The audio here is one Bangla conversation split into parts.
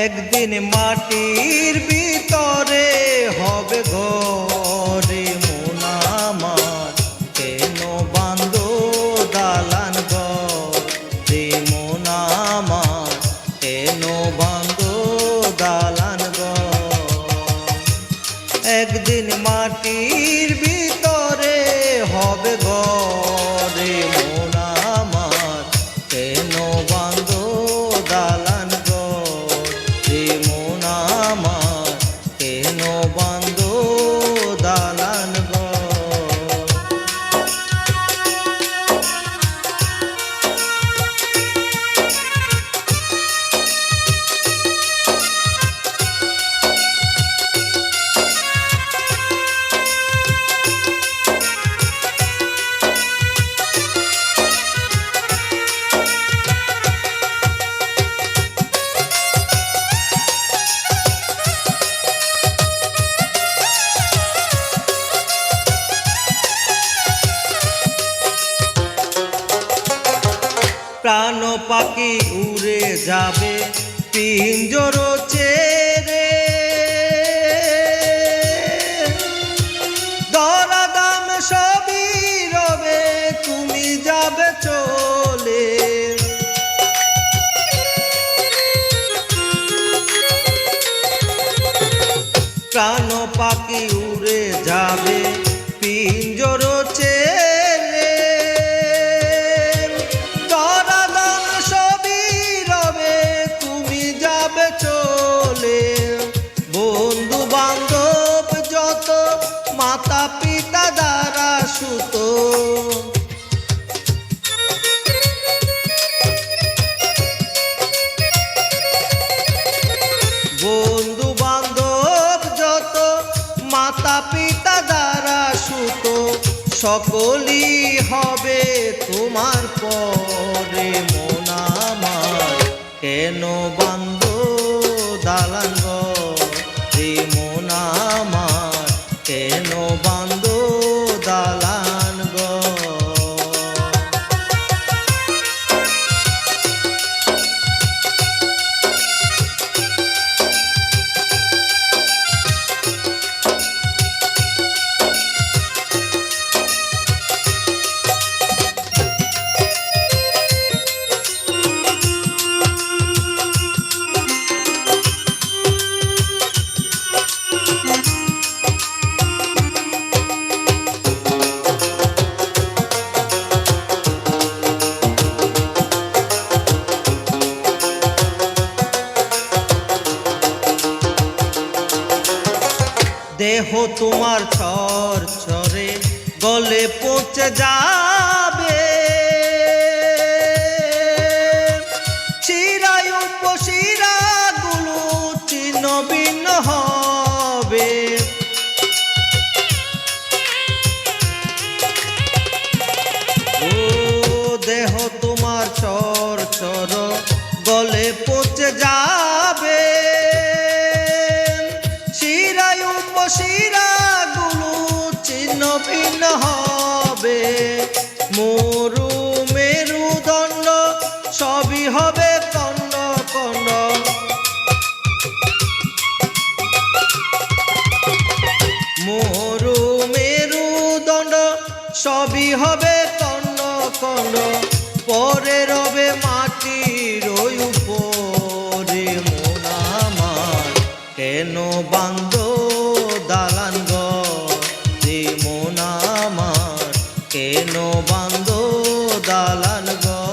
একদিন মাটির ভিতরে হবে ঘরে মন আমার, কেন বাঁধো দালান ঘর রে মন আমার, কেন বাঁধো দালান ঘর। একদিন মাটির ভিতরে হবে ঘরে মন আমার, কেন বাঁধো দালান ঘর রে মন আমার, কেন বাঁধো দালান ঘর। প্রাণ পাখি উড়ে যাবে পিঞ্জর ছেড়ে, দরাদাম সবই রবে তুমি যাবে চলে। প্রাণ পাখি উড়ে যাবে পিঞ্জর ছেড়ে, চলে। বন্ধু বান্ধব যত মাতা পিতা দ্বারা সুত, বন্ধু বান্ধব যত মাতা পিতা দ্বারা সুত, সকলই হবে তোমার পরে মন আমার, কেন বাঁধো দালান ঘর রে মন আমার, কেন বাঁধো দালান ঘর। দেহ তোমার ছর ছরে গলে পচে যাবে, শিরায় উপশিরা গুলো ছিন্ন ভিন্ন হবে। ও দেহ তোমার ছর ছর গলে পচে যাবে, শিরা গুলো ছিন্ন ভিন্ন হবে। মরু মেরুদণ্ড সবই হবে কণ্ড কণ্ড, মরু মেরুদণ্ড সবই হবে কণ্ড কণ্ড। পরে রবে মাটির উপরে মন আমার, কেন বাঁধো দালান ঘর রে মন আমার, কেন বাঁধো দালান ঘর।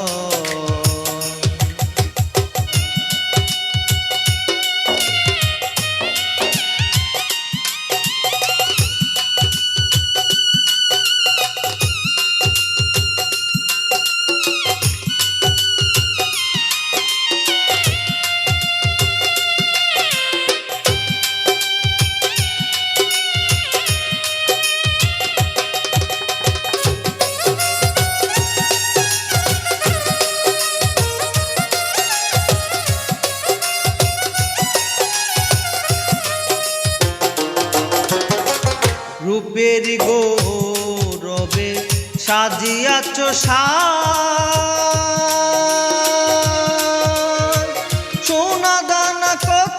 রূপের গৌরবে সাজিয়াছ সোনা দানা কত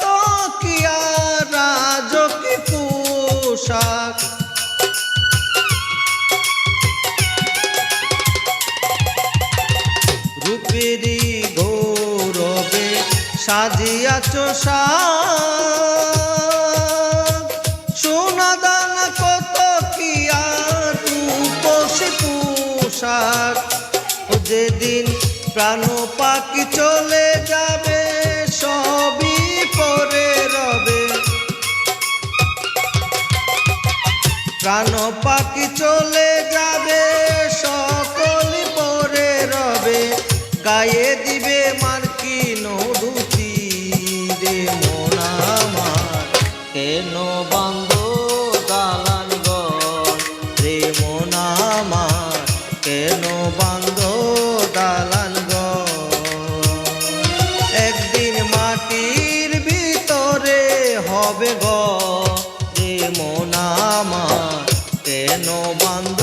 সাজিয়াছ সাজ সোনা দানা কত কি আর রূপসী পোশাক ও যেদিন প্রাণ পাখি চলে যাবে সবই পরে রবে প্রাণ পাখি চলে যাবে সকলই পরে রবে গায়ে দিবে মার্কি নদুতি রে মন আমার কেন বান্ধ দালান ঘর রে মন আমার কেন বান্ধ দালান ঘর একদিন মাটির ভিতরে হবে ঘর রে মন আমার কেন বান্ধ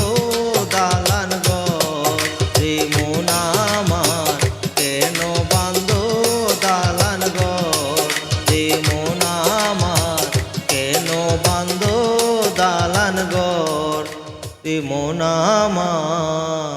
দালান ঘর রে মন আমার কেন বান্ধ দালান ঘর রে মন আমার কেন বান্ধ দালান ঘর রে মন আমার।